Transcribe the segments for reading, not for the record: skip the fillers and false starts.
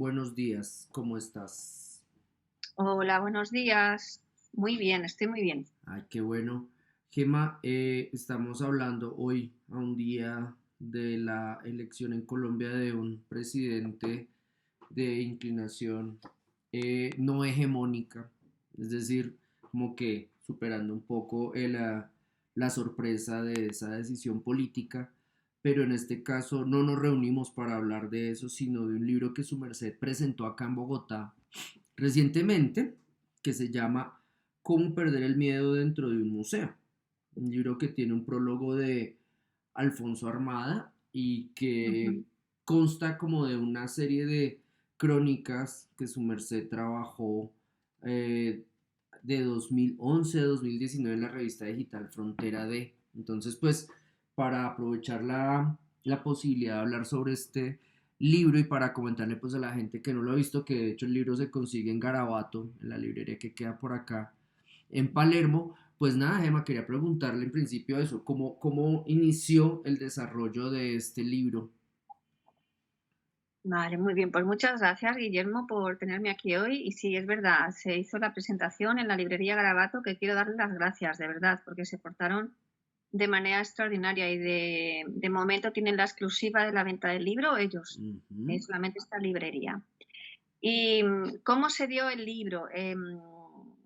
buenos días, ¿cómo estás? Hola, buenos días. Muy bien, estoy muy bien. Ay, qué bueno. Gemma, estamos hablando hoy a un día de la elección en Colombia de un presidente de inclinación no hegemónica, es decir, como que superando un poco la sorpresa de esa decisión política, pero en este caso no nos reunimos para hablar de eso, sino de un libro que su merced presentó acá en Bogotá recientemente, que se llama Cómo perder el miedo dentro de un museo. Un libro que tiene un prólogo de Alfonso Armada y que Ujú. consta como de una serie de crónicas que su merced trabajó eh, de 2011 a 2019 en la revista digital Frontera D. Entonces, pues, para aprovechar la posibilidad de hablar sobre este libro y para comentarle pues a la gente que no lo ha visto, que de hecho el libro se consigue en Garabato, en la librería que queda por acá en Palermo. Pues nada, Gemma, quería preguntarle en principio eso, ¿cómo inició el desarrollo de este libro? Vale, muy bien. Pues muchas gracias, Guillermo, por tenerme aquí hoy. Y sí, es verdad, se hizo la presentación en la librería Garabato, que quiero darle las gracias, de verdad, porque se portaron de manera extraordinaria y de momento tienen la exclusiva de la venta del libro ellos, Ujú. solamente esta librería. ¿Y cómo se dio el libro?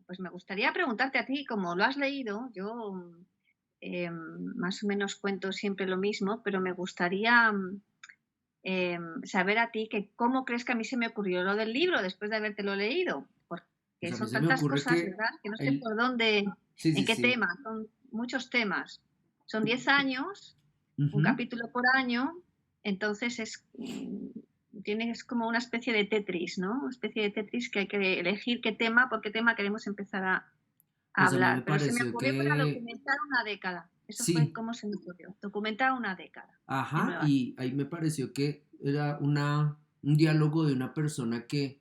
Pues me gustaría preguntarte a ti, como lo has leído, yo más o menos cuento siempre lo mismo, pero me gustaría saber a ti que cómo crees que a mí se me ocurrió lo del libro después de habértelo leído, Pues porque a mí son se me tantas ocurre cosas, que ¿verdad? Que no sé el... por dónde, Sí, en sí, qué sí. tema, son muchos temas. Son 10 años, un Ujú. capítulo por año, entonces tienes como una especie de Tetris, ¿no? Una especie de Tetris que hay que elegir qué tema, por qué tema queremos empezar a Pues a mí me hablar. Pero se me pareció ocurrió para que documentar una década. Eso fue sí, como se me ocurrió, documentar una década en ajá, Nueva York. y ahí me pareció que era un diálogo de una persona que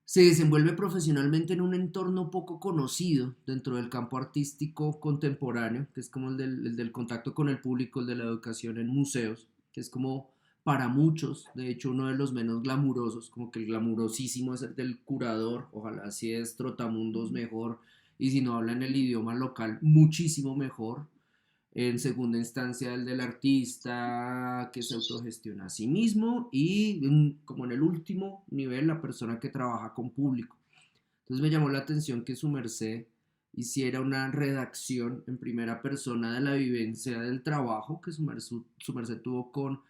se desenvuelve profesionalmente en un entorno poco conocido dentro del campo artístico contemporáneo, que es como el del contacto con el público, el de la educación en museos, que es como para muchos, de hecho, uno de los menos glamurosos, como que el glamurosísimo es el del curador, ojalá si es trotamundos mejor, y si no habla en el idioma local, muchísimo mejor. En segunda instancia el del artista que se autogestiona a sí mismo y como en el último nivel la persona que trabaja con público. Entonces me llamó la atención que su merced hiciera una redacción en primera persona de la vivencia del trabajo que su merced tuvo con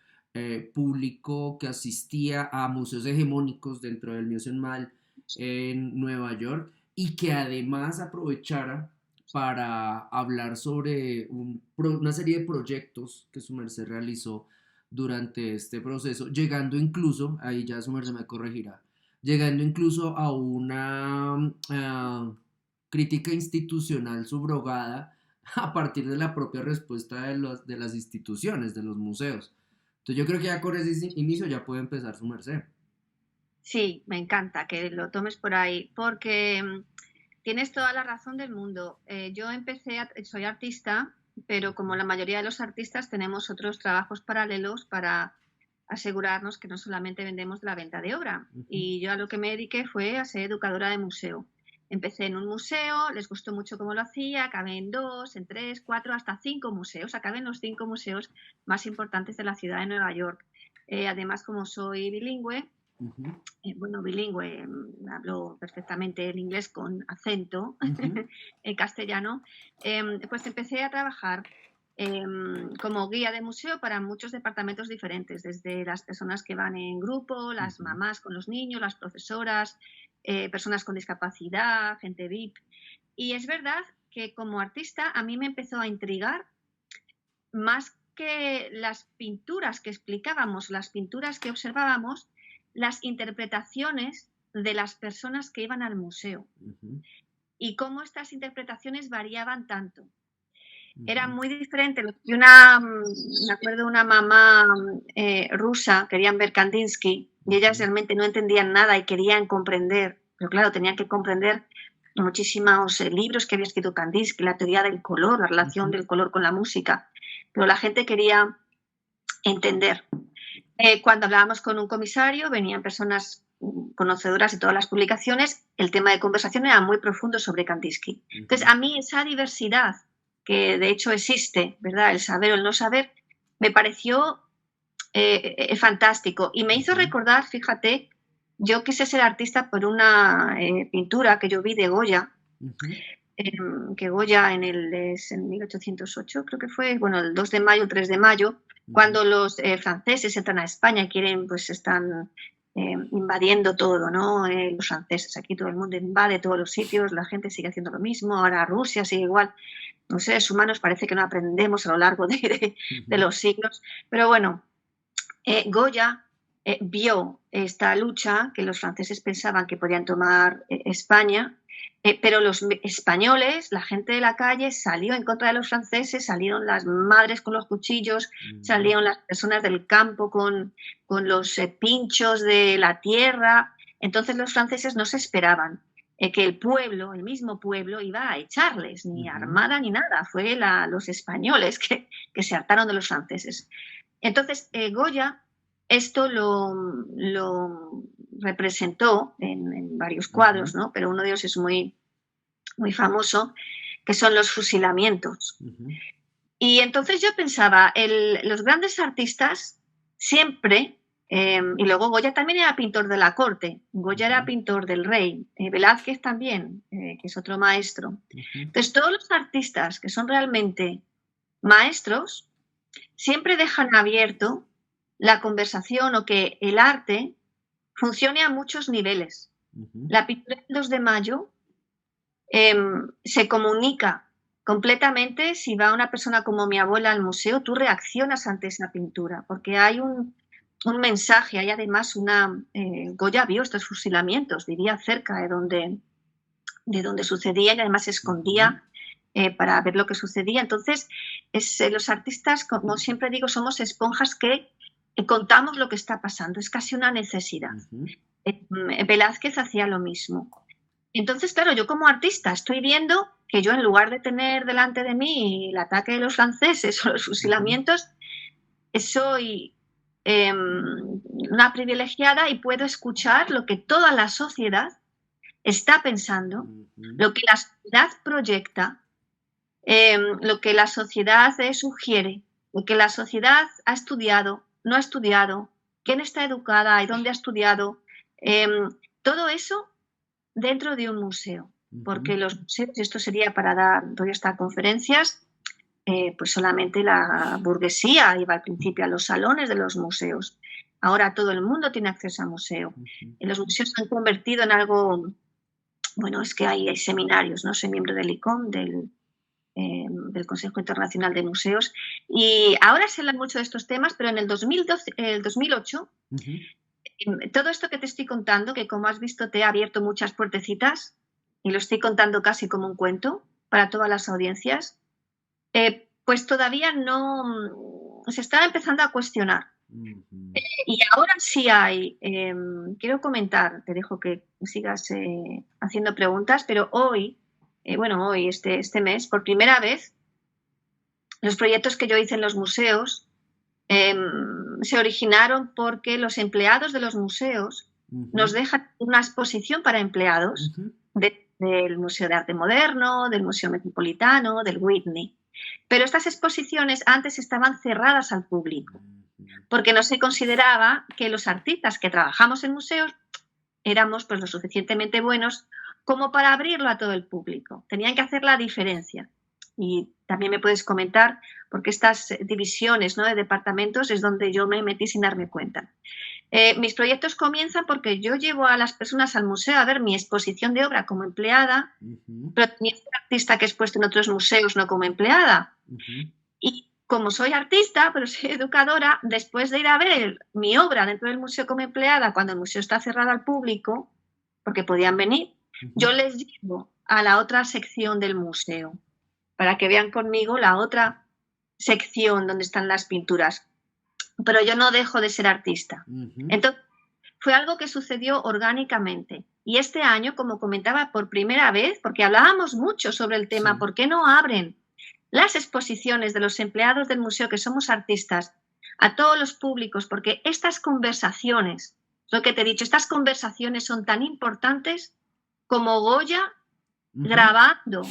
público que asistía a museos hegemónicos dentro del Museum Mall en Nueva York y que además aprovechara para hablar sobre una serie de proyectos que su merced realizó durante este proceso, llegando incluso, ahí ya su merced me corregirá, llegando incluso a una crítica institucional subrogada a partir de la propia respuesta de las instituciones, de los museos. Entonces yo creo que ya con ese inicio ya puede empezar su merced. Sí, me encanta que lo tomes por ahí, porque tienes toda la razón del mundo. Yo soy artista, pero como la mayoría de los artistas tenemos otros trabajos paralelos para asegurarnos que no solamente vendemos de la venta de obra. Uh -huh. Y yo a lo que me dediqué fue a ser educadora de museo. Empecé en un museo, les gustó mucho cómo lo hacía, acabé en 2, en 3, 4, hasta 5 museos, acabé en los 5 museos más importantes de la ciudad de Nueva York. Además, como soy bilingüe, Uh -huh. bueno, bilingüe, hablo perfectamente el inglés con acento, Uh -huh. el castellano, pues empecé a trabajar como guía de museo para muchos departamentos diferentes, desde las personas que van en grupo, Uh las -huh. mamás con los niños, las profesoras, personas con discapacidad, gente VIP. Y es verdad que como artista a mí me empezó a intrigar más que las pinturas que explicábamos, las pinturas que observábamos, las interpretaciones de las personas que iban al museo Uh -huh. y cómo estas interpretaciones variaban tanto. Uh Era -huh. muy diferente. Me acuerdo una mamá rusa, querían ver Kandinsky y Uh ellas -huh. realmente no entendían nada y querían comprender, pero claro, tenían que comprender muchísimos libros que había escrito Kandinsky, la teoría del color, la Uh relación -huh. del color con la música, pero la gente quería entender. Cuando hablábamos con un comisario, venían personas conocedoras de todas las publicaciones, el tema de conversación era muy profundo sobre Kandinsky. Entonces, a mí esa diversidad, que de hecho existe, ¿verdad? El saber o el no saber, me pareció fantástico. Y me hizo recordar, fíjate, yo quise ser artista por una pintura que yo vi de Goya, que Goya en 1808, creo que fue, bueno, el 2 de mayo, el 3 de mayo, cuando los franceses entran a España, quieren, pues están invadiendo todo, ¿no? Los franceses, aquí todo el mundo invade todos los sitios, la gente sigue haciendo lo mismo, ahora Rusia sigue igual. Los seres humanos parece que no aprendemos a lo largo de los siglos, pero bueno, Goya vio esta lucha que los franceses pensaban que podían tomar España, pero los españoles, la gente de la calle, salió en contra de los franceses, salieron las madres con los cuchillos, salieron las personas del campo con los pinchos de la tierra. Entonces los franceses no se esperaban que el pueblo, el mismo pueblo, iba a echarles, ni armada ni nada. Fue los españoles que se hartaron de los franceses. Entonces Goya esto lo representó en varios cuadros, ¿no? Pero uno de ellos es muy, muy famoso, que son los fusilamientos. Y entonces yo pensaba, los grandes artistas siempre, y luego Goya también era pintor de la corte, Goya era pintor del rey, Velázquez también, que es otro maestro. Entonces todos los artistas que son realmente maestros siempre dejan abierto la conversación o que el arte funcione a muchos niveles. La pintura del 2 de mayo se comunica completamente. Si va una persona como mi abuela al museo, tú reaccionas ante esa pintura, porque hay un mensaje, hay además Goya vio estos fusilamientos, vivía cerca de donde sucedía y además se escondía para ver lo que sucedía. Entonces, los artistas, como siempre digo, somos esponjas que contamos lo que está pasando, es casi una necesidad. Velázquez hacía lo mismo. Entonces, claro, yo como artista estoy viendo que yo, en lugar de tener delante de mí el ataque de los franceses o los fusilamientos, soy una privilegiada y puedo escuchar lo que toda la sociedad está pensando, lo que la sociedad proyecta, lo que la sociedad sugiere, lo que la sociedad ha estudiado, no ha estudiado, quién está educada y dónde ha estudiado, todo eso dentro de un museo, porque los museos, y esto sería para dar estas conferencias, pues solamente la burguesía iba al principio a los salones de los museos. Ahora todo el mundo tiene acceso a museo. Los museos se han convertido en algo, bueno, es que hay seminarios, ¿no? Soy miembro del ICOM, del Consejo Internacional de Museos, y ahora se habla mucho de estos temas, pero en el 2008, todo esto que te estoy contando, que como has visto te ha abierto muchas puertecitas, y lo estoy contando casi como un cuento para todas las audiencias, pues todavía no se está empezando a cuestionar. Y ahora sí hay, quiero comentar, te dejo que sigas haciendo preguntas, pero hoy, este mes, por primera vez, los proyectos que yo hice en los museos se originaron porque los empleados de los museos nos dejan una exposición para empleados del Museo de Arte Moderno, del Museo Metropolitano, del Whitney. Pero estas exposiciones antes estaban cerradas al público, porque no se consideraba que los artistas que trabajamos en museos éramos pues lo suficientemente buenos como para abrirlo a todo el público. Tenían que hacer la diferencia. Y también me puedes comentar, porque estas divisiones, ¿no?, de departamentos es donde yo me metí sin darme cuenta. Mis proyectos comienzan porque yo llevo a las personas al museo a ver mi exposición de obra como empleada, pero también soy artista que he expuesto en otros museos no como empleada. Y como soy artista, pero soy educadora, después de ir a ver mi obra dentro del museo como empleada, cuando el museo está cerrado al público, porque podían venir, yo les llevo a la otra sección del museo, para que vean conmigo la otra sección donde están las pinturas. Pero yo no dejo de ser artista. Entonces, fue algo que sucedió orgánicamente. Y este año, como comentaba por primera vez, porque hablábamos mucho sobre el tema, ¿por qué no abren las exposiciones de los empleados del museo que somos artistas a todos los públicos? Porque estas conversaciones Lo que te he dicho, estas conversaciones son tan importantes como Goya Ujú. grabando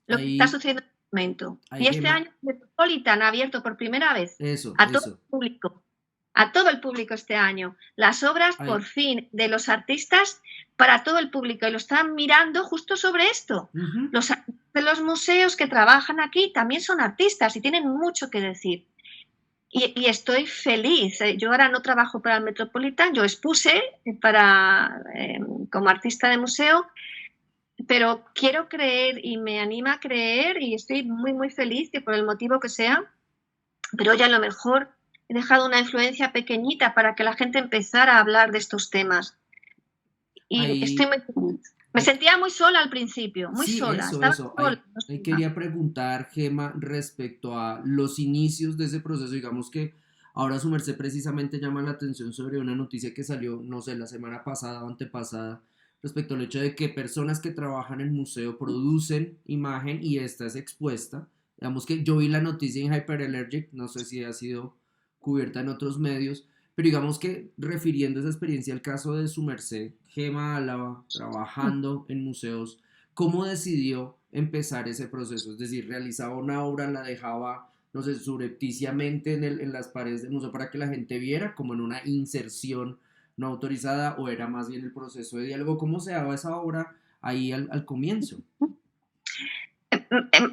lo que está Ahí, sucediendo en este momento. ahí, Y este Gema, año Metropolitan ha abierto por primera vez eso, a todo eso. el público, a todo el público este año, las obras por Ahí, fin de los artistas para todo el público, y lo están mirando justo sobre esto. ujú. Los artistas de los museos que trabajan aquí también son artistas y tienen mucho que decir. Y estoy feliz. Yo ahora no trabajo para el Metropolitan, yo expuse como artista de museo, pero quiero creer y me anima a creer, y estoy muy, muy feliz que por el motivo que sea, pero ya a lo mejor he dejado una influencia pequeñita para que la gente empezara a hablar de estos temas. Y estoy Ahí, muy feliz. Me ahí- sentía muy sola al principio, muy sí, sola, eso, estaba eso. sola. Ahí quería preguntar, Gema, respecto a los inicios de ese proceso. Digamos que ahora su merced precisamente llama la atención sobre una noticia que salió, no sé, la semana pasada o antepasada, respecto al hecho de que personas que trabajan en museo producen imagen y esta es expuesta. Digamos que yo vi la noticia en Hyperallergic, no sé si ha sido cubierta en otros medios, pero digamos que refiriendo esa experiencia al caso de su merced, Gema Álava, trabajando en museos, ¿cómo decidió empezar ese proceso? Es decir, realizaba una obra, la dejaba, no sé, subrepticiamente en las paredes del museo para que la gente viera, como en una inserción no autorizada, o era más bien el proceso de diálogo. ¿Cómo se daba esa obra ahí al comienzo?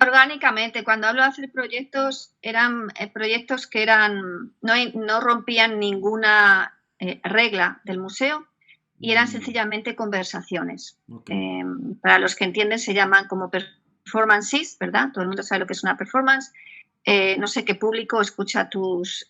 Orgánicamente, cuando hablo de hacer proyectos, eran proyectos que no rompían ninguna regla del museo y eran Mm, sencillamente conversaciones. ok. Para los que entienden, se llaman como performances, ¿verdad? Todo el mundo sabe lo que es una performance. No sé qué público escucha tus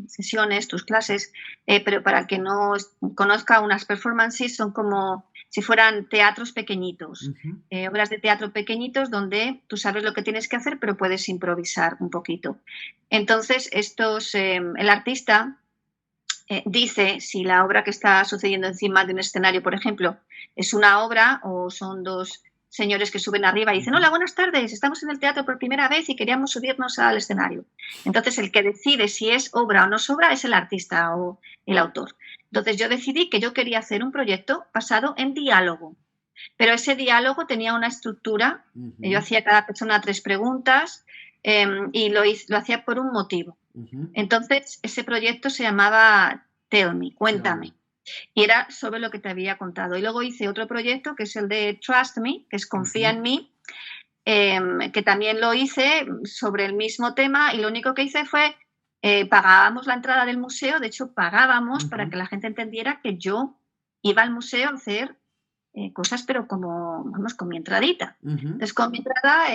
sesiones, tus clases, pero para el que no conozca, unas performances son como si fueran teatros pequeñitos, Ujú. obras de teatro pequeñitos donde tú sabes lo que tienes que hacer, pero puedes improvisar un poquito. Entonces, el artista dice si la obra que está sucediendo encima de un escenario, por ejemplo, es una obra o son dos señores que suben arriba y dicen: Ujú. hola, buenas tardes, estamos en el teatro por primera vez y queríamos subirnos al escenario. Entonces, el que decide si es obra o no es obra es el artista o el autor. Entonces, yo decidí que yo quería hacer un proyecto basado en diálogo, pero ese diálogo tenía una estructura. Yo Ujú. hacía a cada persona 3 preguntas, y lo hacía por un motivo. Ujú. Entonces, ese proyecto se llamaba Tell Me, Tell me. Cuéntame, y era sobre lo que te había contado. Y luego hice otro proyecto que es el de Trust Me, que es Confía Ujú. en mí, que también lo hice sobre el mismo tema, y lo único que hice fue, pagábamos la entrada del museo, de hecho pagábamos para Ujú. que la gente entendiera que yo iba al museo a hacer cosas, pero como, vamos, con mi entradita. Ujú. Entonces, con mi entrada,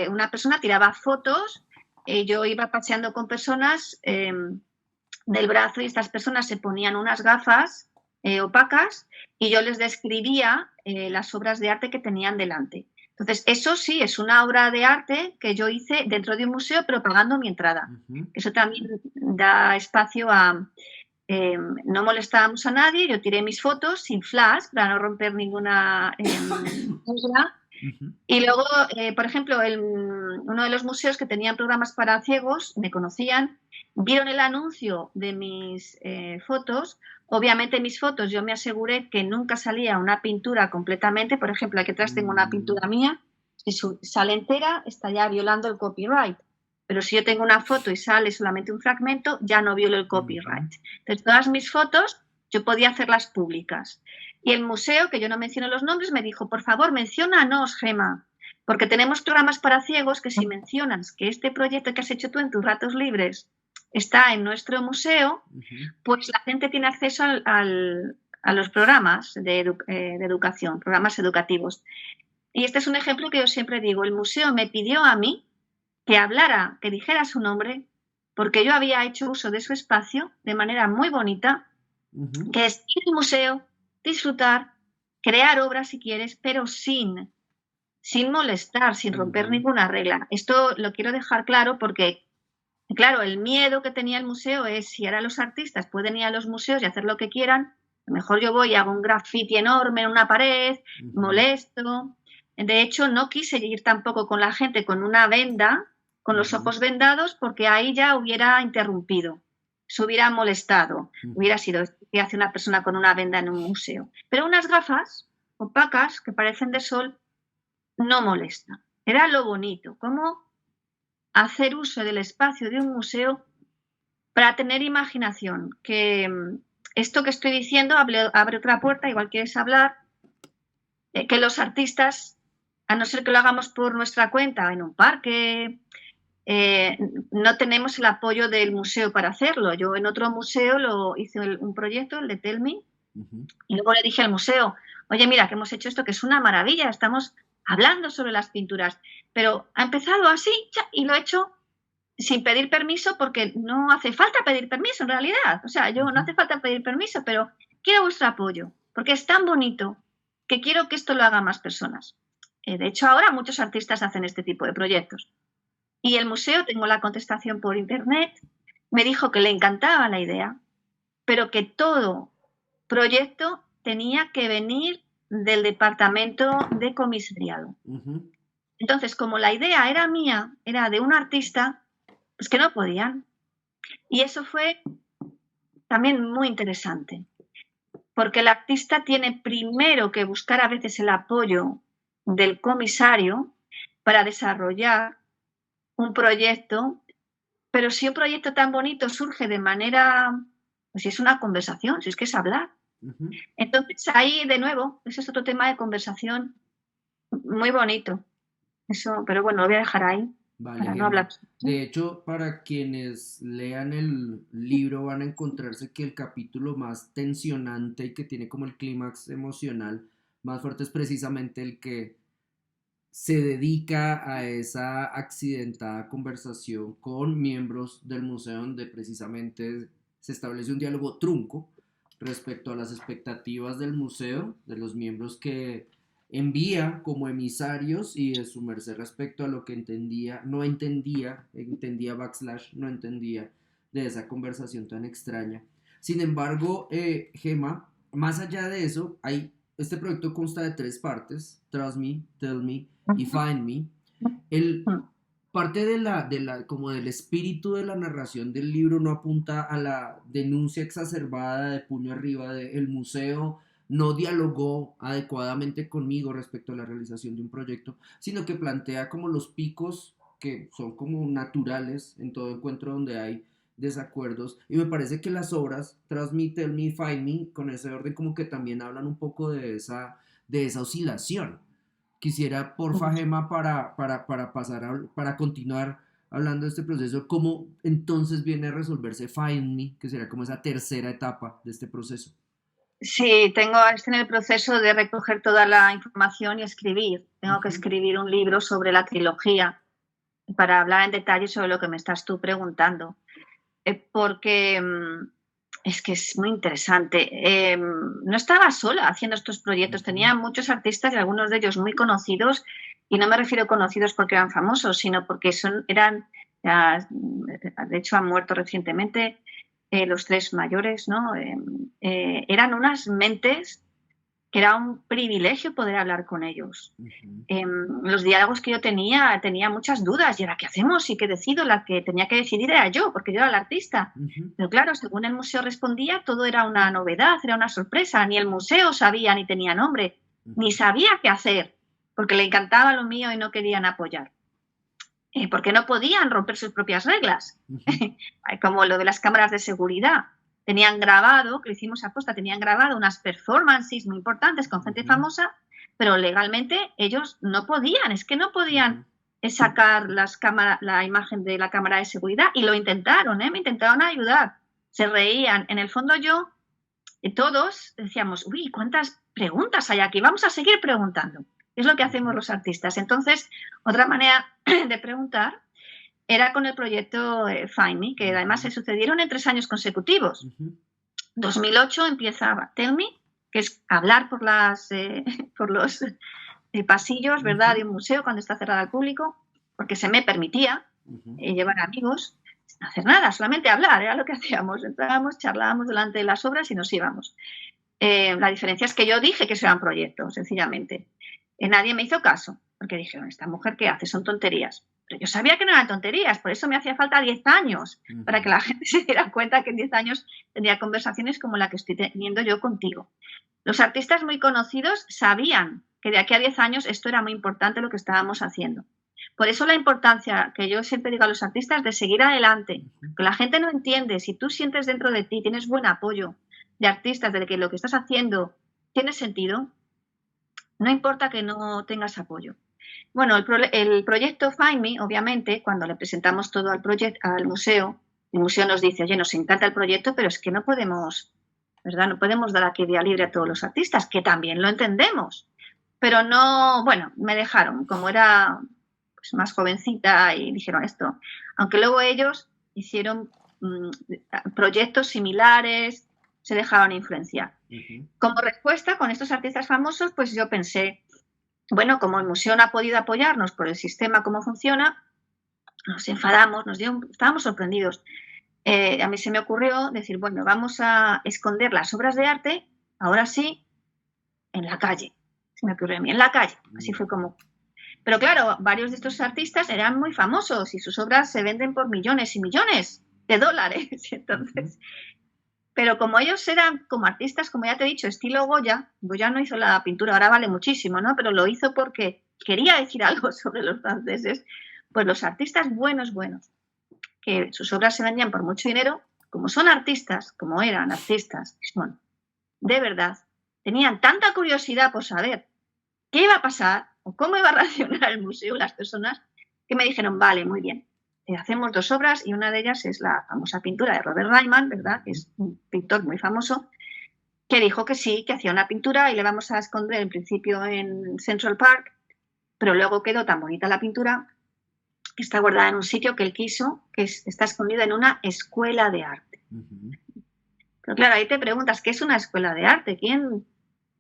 una persona tiraba fotos, yo iba paseando con personas del brazo, y estas personas se ponían unas gafas opacas y yo les describía las obras de arte que tenían delante. Entonces, eso sí, es una obra de arte que yo hice dentro de un museo, pero pagando mi entrada. Ujú. Eso también da espacio a... no molestábamos a nadie, yo tiré mis fotos sin flash para no romper ninguna regla. Ujú. Y luego, por ejemplo, uno de los museos que tenían programas para ciegos, me conocían, vieron el anuncio de mis fotos. Obviamente mis fotos, yo me aseguré que nunca salía una pintura completamente. Por ejemplo, aquí atrás tengo una Mm. pintura mía, si sale entera está ya violando el copyright. Pero si yo tengo una foto y sale solamente un fragmento, ya no violo el Ujú. copyright. Entonces, todas mis fotos yo podía hacerlas públicas. Y el museo, que yo no menciono los nombres, me dijo: por favor, menciónanos, Gema, porque tenemos programas para ciegos que si mencionas que este proyecto que has hecho tú en tus ratos libres está en nuestro museo, Ujú. pues la gente tiene acceso a los programas de educación, programas educativos. Y este es un ejemplo que yo siempre digo: el museo me pidió a mí que hablara, que dijera su nombre, porque yo había hecho uso de su espacio de manera muy bonita, Ujú. que es ir al museo, disfrutar, crear obras si quieres, pero sin molestar, sin romper Ujú. ninguna regla. Esto lo quiero dejar claro porque, claro, el miedo que tenía el museo es: si ahora los artistas pueden ir a los museos y hacer lo que quieran, a lo mejor yo voy y hago un graffiti enorme en una pared, Ujú. molesto. De hecho, no quise ir tampoco con la gente con una venda, con los Ujú. ojos vendados, porque ahí ya hubiera interrumpido. se hubiera molestado, hubiera sido que hace una persona con una venda en un museo. Pero unas gafas opacas que parecen de sol no molestan. Era lo bonito, cómo hacer uso del espacio de un museo para tener imaginación, que esto que estoy diciendo abre otra puerta, igual quieres hablar, que los artistas, a no ser que lo hagamos por nuestra cuenta en un parque, no tenemos el apoyo del museo para hacerlo. Yo en otro museo hice un proyecto, el de Tell Me, y luego le dije al museo, oye, mira, que hemos hecho esto, que es una maravilla, estamos hablando sobre las pinturas, pero ha empezado así y lo he hecho sin pedir permiso, porque no hace falta pedir permiso en realidad. O sea, yo no hace falta pedir permiso, pero quiero vuestro apoyo, porque es tan bonito que quiero que esto lo hagan más personas. De hecho, ahora muchos artistas hacen este tipo de proyectos. Y el museo, tengo la contestación por internet, me dijo que le encantaba la idea, pero que todo proyecto tenía que venir del departamento de comisariado. Entonces, como la idea era mía, era de un artista, pues que no podían. Y eso fue también muy interesante, porque el artista tiene primero que buscar a veces el apoyo del comisario para desarrollar un proyecto, pero si un proyecto tan bonito surge de manera, pues si es una conversación, si es que es hablar. Entonces ahí de nuevo, ese es otro tema de conversación muy bonito. Eso, pero bueno, lo voy a dejar ahí. Vale, para no hablar. De hecho, para quienes lean el libro van a encontrarse que el capítulo más tensionante y que tiene como el clímax emocional más fuerte es precisamente el que se dedica a esa accidentada conversación con miembros del museo, donde precisamente se establece un diálogo trunco respecto a las expectativas del museo, de los miembros que envía como emisarios y de su merced respecto a lo que entendía backslash, no entendía de esa conversación tan extraña. Sin embargo, Gema, más allá de eso, este proyecto consta de 3 partes: Trust Me, Tell Me y Find Me. Parte como del espíritu de la narración del libro no apunta a la denuncia exacerbada de puño arriba de el museo no dialogó adecuadamente conmigo respecto a la realización de un proyecto, sino que plantea como los picos que son como naturales en todo encuentro donde hay desacuerdos. Y me parece que las obras Trust Me, Tell Me, Find Me, con ese orden como que también hablan un poco de esa oscilación. Quisiera, porfa, Gema, para pasar para continuar hablando de este proceso, cómo entonces viene a resolverse Find Me, que sería como esa tercera etapa de este proceso. Sí, estoy en el proceso de recoger toda la información y escribir. Tengo que escribir un libro sobre la trilogía para hablar en detalle sobre lo que me estás tú preguntando. Porque es que es muy interesante. No estaba sola haciendo estos proyectos. Tenía muchos artistas y algunos de ellos muy conocidos. Y no me refiero a conocidos porque eran famosos, sino porque de hecho han muerto recientemente. Los 3 mayores, ¿no? Eran unas mentes que era un privilegio poder hablar con ellos. Los diálogos que yo tenía muchas dudas, y era ¿qué hacemos? ¿Y qué decido? La que tenía que decidir era yo, porque yo era la artista. Pero claro, según el museo respondía, todo era una novedad, era una sorpresa. Ni el museo sabía ni tenía nombre, ni sabía qué hacer, porque le encantaba lo mío y no querían apoyar. Porque no podían romper sus propias reglas, como lo de las cámaras de seguridad. Tenían grabado, que lo hicimos a posta, tenían grabado unas performances muy importantes con gente famosa, pero legalmente ellos no podían, es que no podían sacar la imagen de la cámara de seguridad, y lo intentaron, me intentaron ayudar, se reían. En el fondo todos decíamos, uy, ¿cuántas preguntas hay aquí? Vamos a seguir preguntando. Es lo que hacemos los artistas. Entonces, otra manera de preguntar era con el proyecto Find Me, que además se sucedieron en 3 años consecutivos. 2008 empieza Tell Me, que es hablar por los pasillos, ¿verdad?, de un museo cuando está cerrado al público, porque se me permitía llevar amigos, sin hacer nada, solamente hablar, era lo que hacíamos. Entrábamos, charlábamos delante de las obras y nos íbamos. La diferencia es que yo dije que eso era un proyecto, sencillamente. Nadie me hizo caso, porque dijeron, ¿esta mujer qué hace? Son tonterías. Pero yo sabía que no eran tonterías, por eso me hacía falta 10 años, para que la gente se diera cuenta que en 10 años tendría conversaciones como la que estoy teniendo yo contigo. Los artistas muy conocidos sabían que de aquí a 10 años esto era muy importante lo que estábamos haciendo. Por eso la importancia que yo siempre digo a los artistas de seguir adelante, que la gente no entiende, si tú sientes dentro de ti, tienes buen apoyo de artistas, de que lo que estás haciendo tiene sentido, no importa que no tengas apoyo. Bueno, el proyecto Find Me, obviamente, cuando le presentamos todo al museo, el museo nos dice, oye, nos encanta el proyecto, pero es que no podemos, ¿verdad? No podemos dar aquí vía libre a todos los artistas, que también lo entendemos. Pero no, bueno, me dejaron, como era pues, más jovencita, y dijeron esto. Aunque luego ellos hicieron proyectos similares, se dejaron influenciar. Como respuesta, con estos artistas famosos, pues yo pensé, bueno, como el museo no ha podido apoyarnos por el sistema, cómo funciona, nos enfadamos, estábamos sorprendidos. A mí se me ocurrió decir, bueno, vamos a esconder las obras de arte, ahora sí, en la calle. Se me ocurrió a mí, en la calle. Así fue como... Pero claro, varios de estos artistas eran muy famosos y sus obras se venden por millones y millones de dólares. Entonces... Pero como ellos eran como artistas, como ya te he dicho, estilo Goya, Goya no hizo la pintura, ahora vale muchísimo, ¿no? Pero lo hizo porque quería decir algo sobre los franceses. Pues los artistas buenos, que sus obras se vendían por mucho dinero, como son artistas, como eran artistas, bueno, de verdad, tenían tanta curiosidad por saber qué iba a pasar o cómo iba a reaccionar el museo, las personas, que me dijeron, vale, muy bien. Hacemos 2 obras y una de ellas es la famosa pintura de Robert Ryman, ¿verdad? Que es un pintor muy famoso, que dijo que sí, que hacía una pintura y le vamos a esconder en principio en Central Park, pero luego quedó tan bonita la pintura que está guardada en un sitio que él quiso, que está escondida en una escuela de arte. Pero claro, ahí te preguntas, ¿qué es una escuela de arte? ¿Quién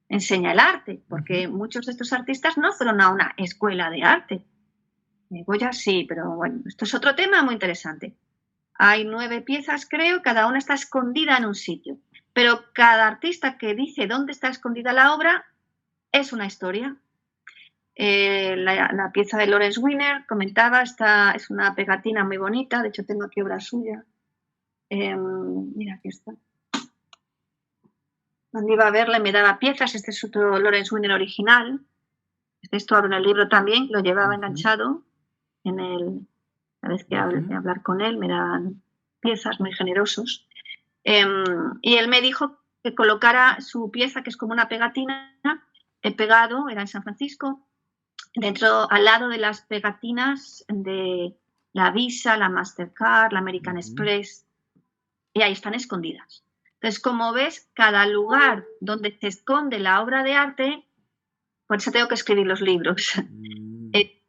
enseña el arte? Porque muchos de estos artistas no fueron a una escuela de arte. Goya sí, pero bueno, esto es otro tema muy interesante. Hay 9 piezas, creo, cada una está escondida en un sitio. Pero cada artista que dice dónde está escondida la obra es una historia. La pieza de Lawrence Wiener, comentaba, es una pegatina muy bonita, de hecho tengo aquí obra suya. Mira, aquí está. Cuando iba a verle me daba piezas, este es otro Lawrence Wiener original. Esto hablo en el libro también, lo llevaba enganchado. Cada vez que de hablar con él me daban piezas muy generosos. Y él me dijo que colocara su pieza, que es como una pegatina, he pegado, era en San Francisco, al lado de las pegatinas de la Visa, la Mastercard, la American Express, y ahí están escondidas. Entonces, como ves, cada lugar donde se esconde la obra de arte, por eso tengo que escribir los libros.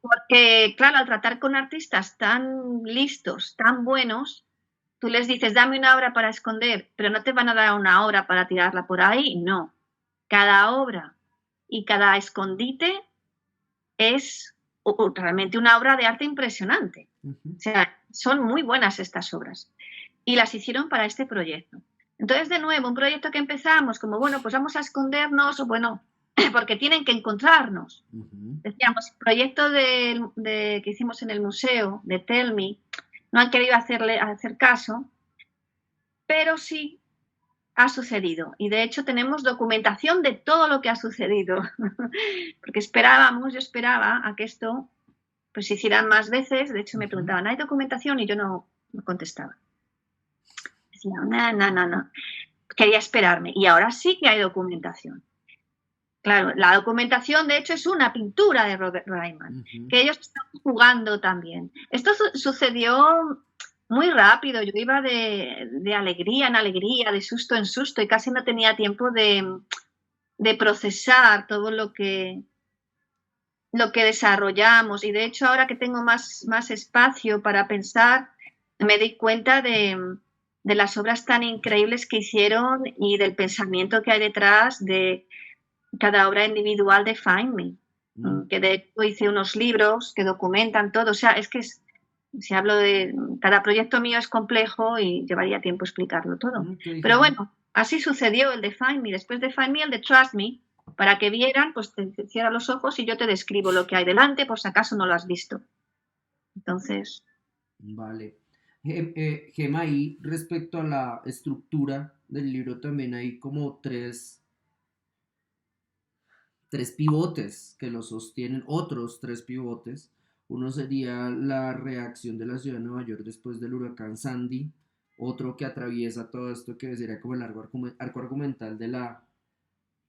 Porque, claro, al tratar con artistas tan listos, tan buenos, tú les dices, dame una obra para esconder, pero no te van a dar una obra para tirarla por ahí, no. Cada obra y cada escondite es realmente una obra de arte impresionante. O sea, son muy buenas estas obras. Y las hicieron para este proyecto. Entonces, de nuevo, un proyecto que empezamos como, bueno, pues vamos a escondernos, bueno, porque tienen que encontrarnos. Decíamos, el proyecto que hicimos en el museo de Tell Me, no han querido hacer caso, pero sí ha sucedido. Y de hecho tenemos documentación de todo lo que ha sucedido. Porque yo esperaba a que esto pues se hiciera más veces. De hecho me preguntaban, ¿hay documentación? Y yo no contestaba. Decía, no. Quería esperarme. Y ahora sí que hay documentación. Claro, la documentación, de hecho, es una pintura de Robert Ryman, que ellos están jugando también. Esto sucedió muy rápido. Yo iba de alegría en alegría, de susto en susto, y casi no tenía tiempo de procesar todo lo que desarrollamos. Y de hecho, ahora que tengo más espacio para pensar, me di cuenta de las obras tan increíbles que hicieron y del pensamiento que hay detrás de cada obra individual de Find Me, que de hecho hice unos libros que documentan todo. O sea, es que si hablo de cada proyecto mío es complejo y llevaría tiempo explicarlo todo. Pero bueno, así sucedió el de Find Me. Después de Find Me, el de Trust Me, para que vieran, pues te cierra los ojos y yo te describo lo que hay delante por si acaso no lo has visto. Entonces, Vale. Gema, y respecto a la estructura del libro también hay como tres pivotes que lo sostienen, otros tres pivotes. Uno sería la reacción de la ciudad de Nueva York después del huracán Sandy, otro que atraviesa todo esto que sería como el arco argumental de la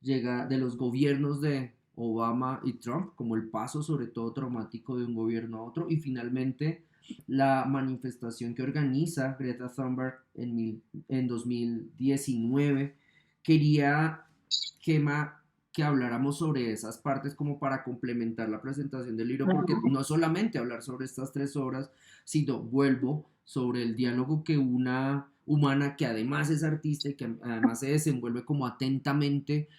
llega de los gobiernos de Obama y Trump, como el paso sobre todo traumático de un gobierno a otro, y finalmente la manifestación que organiza Greta Thunberg en 2019. Quería, Gemma, que habláramos sobre esas partes como para complementar la presentación del libro, porque no solamente hablar sobre estas tres obras, sino vuelvo sobre el diálogo que una humana que además es artista y que además se desenvuelve como atentamente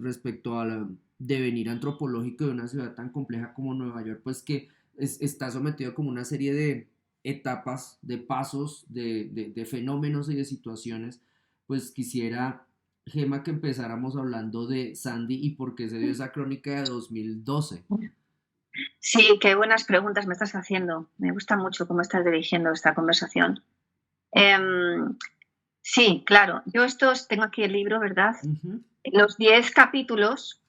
respecto al devenir antropológico de una ciudad tan compleja como Nueva York, pues que está sometido como una serie de etapas, de pasos, de fenómenos y de situaciones. Pues quisiera, Gema, que empezáramos hablando de Sandy y por qué se dio esa crónica de 2012. sí, qué buenas preguntas me estás haciendo. Me gusta mucho cómo estás dirigiendo esta conversación. Sí, claro. Yo tengo aquí el libro, ¿verdad? Los 10 capítulos,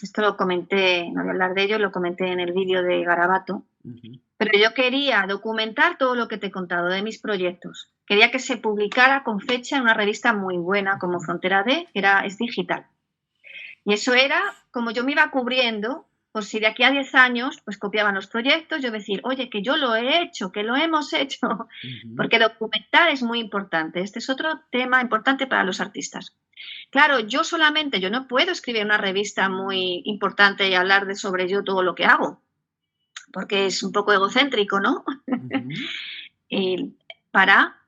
esto lo comenté, no voy a hablar de ello, lo comenté en el vídeo de Garabato, pero yo quería documentar todo lo que te he contado de mis proyectos. Quería que se publicara con fecha en una revista muy buena como Frontera D, que es digital. Y eso era como yo me iba cubriendo, por si de aquí a 10 años pues copiaban los proyectos, yo decir, oye, que yo lo he hecho, que lo hemos hecho, porque documentar es muy importante. Este es otro tema importante para los artistas. Claro, yo no puedo escribir una revista muy importante y hablar sobre yo todo lo que hago, porque es un poco egocéntrico, ¿no? Y para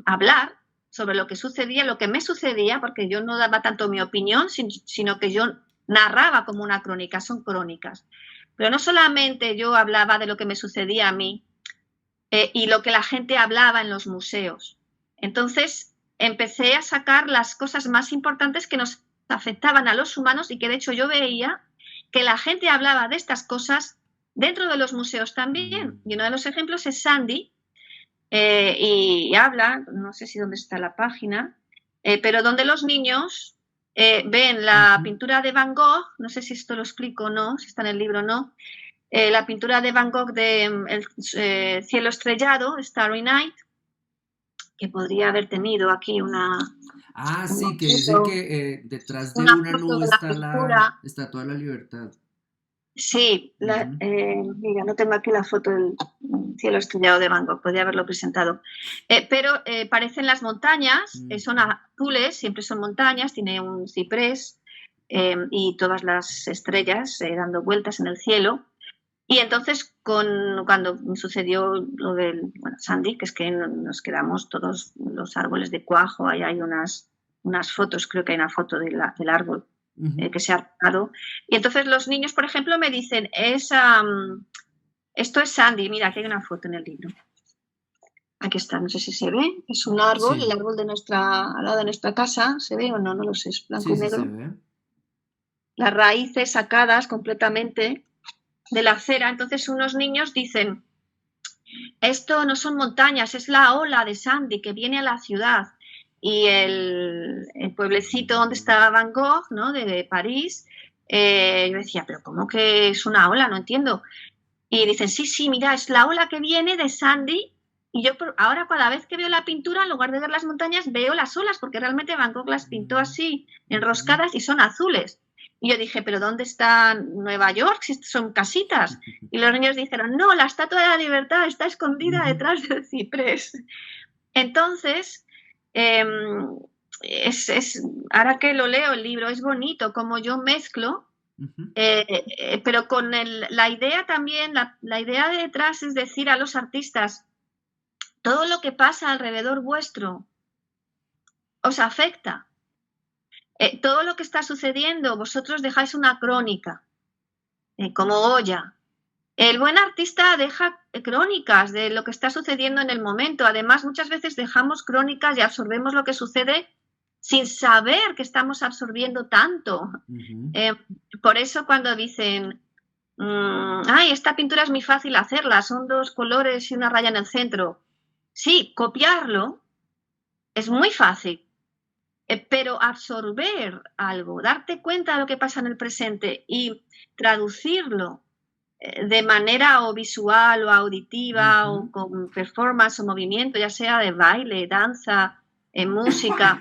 hablar sobre lo que sucedía, lo que me sucedía, porque yo no daba tanto mi opinión, sino que yo narraba como una crónica, son crónicas. Pero no solamente yo hablaba de lo que me sucedía a mí y lo que la gente hablaba en los museos. Entonces empecé a sacar las cosas más importantes que nos afectaban a los humanos y que de hecho yo veía que la gente hablaba de estas cosas dentro de los museos también. Y uno de los ejemplos es Sandy, y habla, no sé si dónde está la página, pero donde los niños ven la pintura de Van Gogh, no sé si esto lo explico o no, si está en el libro o no, la pintura de Van Gogh de el cielo estrellado, Starry Night, que podría haber tenido aquí una... Sí, que dicen que detrás de una nube está la Estatua de la Libertad. Sí, mira, no tengo aquí la foto del cielo estrellado de Van Gogh, podría haberlo presentado. Pero parecen las montañas, son azules, siempre son montañas, tiene un ciprés y todas las estrellas dando vueltas en el cielo. Y entonces, cuando sucedió lo del Sandy, que es que nos quedamos todos los árboles de cuajo, ahí hay unas fotos, creo que hay una foto del árbol que se ha arrancado. Y entonces los niños, por ejemplo, me dicen, esto es Sandy, mira, aquí hay una foto en el libro. Aquí está, no sé si se ve, es un árbol, sí. El árbol al lado de nuestra casa, ¿se ve o no? No lo sé, es blanco y negro. Sí, se ve. Las raíces sacadas completamente de la acera. Entonces unos niños dicen, esto no son montañas, es la ola de Sandy que viene a la ciudad. Y el pueblecito donde estaba Van Gogh, ¿no? de París, yo decía, pero ¿cómo que es una ola? No entiendo. Y dicen, sí, mira, es la ola que viene de Sandy. Y yo ahora cada vez que veo la pintura, en lugar de ver las montañas, veo las olas, porque realmente Van Gogh las pintó así, enroscadas, y son azules. Y yo dije, ¿pero dónde está Nueva York? Si son casitas. Y los niños dijeron, no, la Estatua de la Libertad está escondida detrás del ciprés. Entonces, ahora que lo leo el libro, es bonito como yo mezclo, pero con la idea también, la idea de detrás es decir a los artistas, todo lo que pasa alrededor vuestro os afecta. Todo lo que está sucediendo, vosotros dejáis una crónica, como Goya. El buen artista deja crónicas de lo que está sucediendo en el momento. Además, muchas veces dejamos crónicas y absorbemos lo que sucede sin saber que estamos absorbiendo tanto. Por eso cuando dicen, Ay, esta pintura es muy fácil hacerla, son 2 colores y una raya en el centro. Sí, copiarlo es muy fácil, pero absorber algo, darte cuenta de lo que pasa en el presente y traducirlo de manera o visual o auditiva o con performance o movimiento, ya sea de baile, danza, música,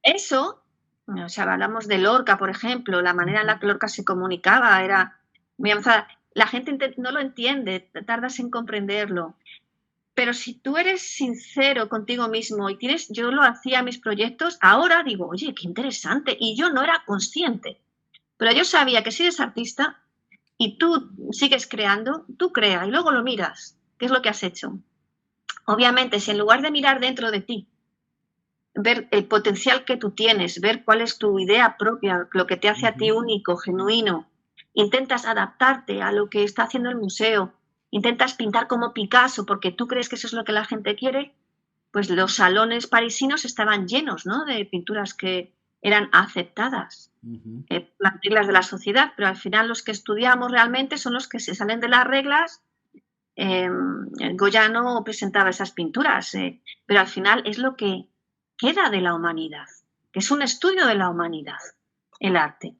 eso, o sea, hablamos de Lorca, por ejemplo, la manera en la que Lorca se comunicaba era muy avanzada. La gente no lo entiende, tardas en comprenderlo. Pero si tú eres sincero contigo mismo y tienes, yo lo hacía en mis proyectos, ahora digo, oye, qué interesante, y yo no era consciente, pero yo sabía que si eres artista y tú sigues creando, tú creas y luego lo miras, qué es lo que has hecho. Obviamente, si en lugar de mirar dentro de ti, ver el potencial que tú tienes, ver cuál es tu idea propia, lo que te hace a ti único, genuino, intentas adaptarte a lo que está haciendo el museo, intentas pintar como Picasso porque tú crees que eso es lo que la gente quiere, pues los salones parisinos estaban llenos, ¿no?, de pinturas que eran aceptadas, las reglas de la sociedad, pero al final los que estudiamos realmente son los que se salen de las reglas. Goya no presentaba esas pinturas, pero al final es lo que queda de la humanidad, que es un estudio de la humanidad, el arte.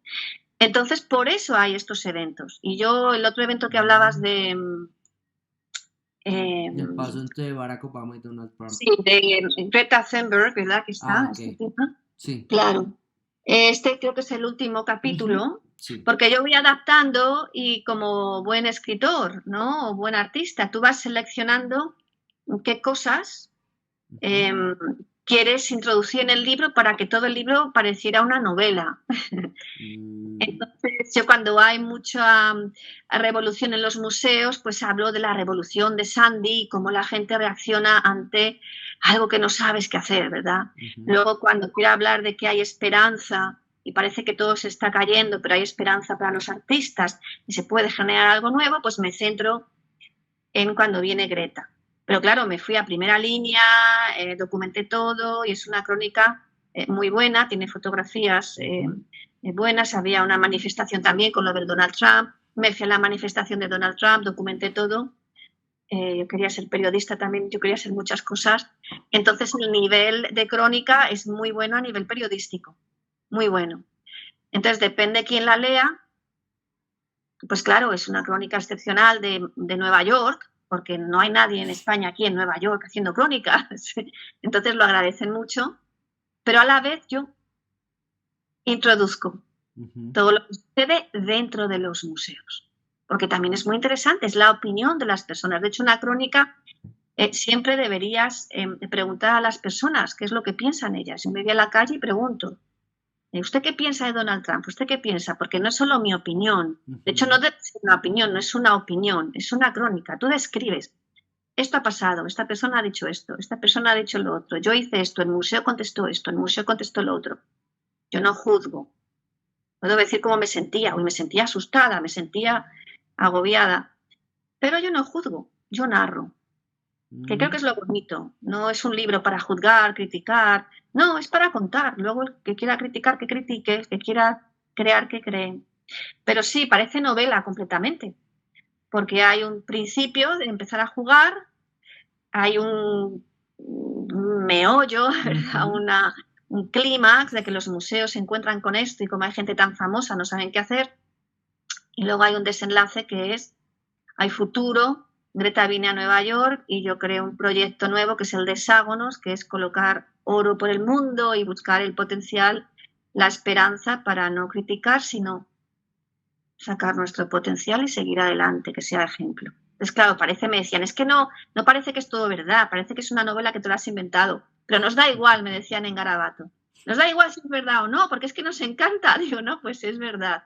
Entonces, por eso hay estos eventos. Y yo, el otro evento que hablabas de... El paso entre Barack Obama y Donald Trump. Sí, de Greta Thunberg, ¿verdad? Que está, Ok. Sí. Claro. Este creo que es el último capítulo, Sí. porque yo voy adaptando y como buen escritor, ¿no?, o buen artista, tú vas seleccionando qué cosas quieres introducir en el libro para que todo el libro pareciera una novela. Entonces, yo cuando hay mucha revolución en los museos, pues hablo de la revolución de Sandy y cómo la gente reacciona ante algo que no sabes qué hacer, ¿verdad? Luego, cuando quiero hablar de que hay esperanza y parece que todo se está cayendo, pero hay esperanza para los artistas y se puede generar algo nuevo, pues me centro en cuando viene Greta. Pero claro, me fui a primera línea, documenté todo y es una crónica muy buena, tiene fotografías buenas, había una manifestación también con lo del Donald Trump, me fui a la manifestación de Donald Trump, documenté todo, yo quería ser periodista también, yo quería hacer muchas cosas, entonces el nivel de crónica es muy bueno a nivel periodístico, muy bueno. Entonces depende quién la lea, pues claro, es una crónica excepcional de Nueva York, porque no hay nadie en España aquí en Nueva York haciendo crónicas, entonces lo agradecen mucho, pero a la vez yo introduzco todo lo que sucede dentro de los museos, porque también es muy interesante, es la opinión de las personas. De hecho, una crónica siempre deberías preguntar a las personas qué es lo que piensan ellas. Yo me voy a la calle y pregunto, ¿usted qué piensa de Donald Trump? ¿Usted qué piensa? Porque no es solo mi opinión. De hecho, no es una opinión, no es una opinión, es una crónica. Tú describes, esto ha pasado, esta persona ha dicho esto, esta persona ha dicho lo otro, yo hice esto, el museo contestó esto, el museo contestó lo otro. Yo no juzgo. Puedo decir cómo me sentía, me sentía asustada, me sentía agobiada, pero yo no juzgo, yo narro, que creo que es lo bonito. No es un libro para juzgar, criticar, no, es para contar. Luego el que quiera criticar, que critique, el que quiera crear, que cree. Pero sí, parece novela completamente, porque hay un principio de empezar a jugar, hay un meollo, un clímax de que los museos se encuentran con esto y como hay gente tan famosa no saben qué hacer. Y luego hay un desenlace que es, hay futuro, Greta viene a Nueva York y yo creo un proyecto nuevo que es el de hexágonos, que es colocar oro por el mundo y buscar el potencial, la esperanza para no criticar, sino sacar nuestro potencial y seguir adelante, que sea ejemplo. Entonces, claro, me decían, es que no parece que es todo verdad, parece que es una novela que te lo has inventado, pero nos da igual, me decían en Garabato. Nos da igual si es verdad o no, porque es que nos encanta. Digo, no, pues es verdad.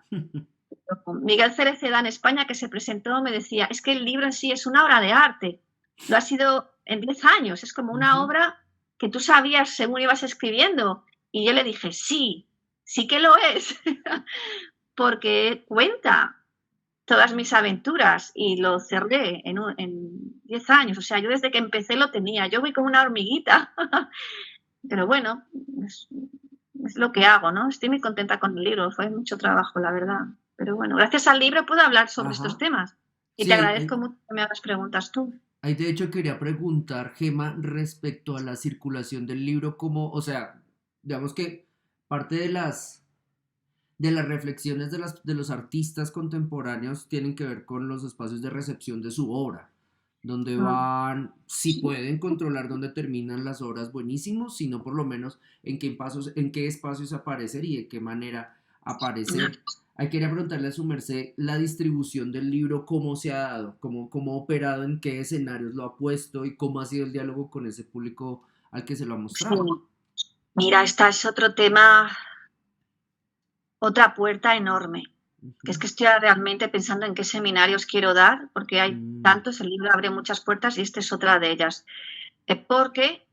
Miguel Cereceda en España, que se presentó, me decía, es que el libro en sí es una obra de arte. Lo ha sido en 10 años, es como una obra que tú sabías según ibas escribiendo. Y yo le dije, sí que lo es, porque cuenta todas mis aventuras y lo cerré en 10 años. O sea, yo desde que empecé lo tenía. Yo voy como una hormiguita. Pero bueno, es lo que hago, ¿no? Estoy muy contenta con el libro. Fue mucho trabajo, la verdad. Pero bueno, gracias al libro puedo hablar sobre estos Ajá. temas. Y Sí, te agradezco mucho que me hagas preguntas tú. ahí de hecho quería preguntar, Gema, respecto a la circulación del libro, como, o sea, digamos que parte de las reflexiones de los artistas contemporáneos tienen que ver con los espacios de recepción de su obra, donde Mm. van, si pueden controlar dónde terminan las obras, buenísimos, sino por lo menos en qué espacios aparecer y de qué manera aparecer. Ahí quería preguntarle a su merced la distribución del libro, cómo se ha dado, cómo ha operado, en qué escenarios lo ha puesto y cómo ha sido el diálogo con ese público al que se lo ha Sí. mostrado. Mira, este es otro tema, otra puerta enorme. Que es Ujú. que estoy realmente pensando en qué seminarios quiero dar, porque hay Mm, tantos, el libro abre muchas puertas y esta es otra de ellas. Porque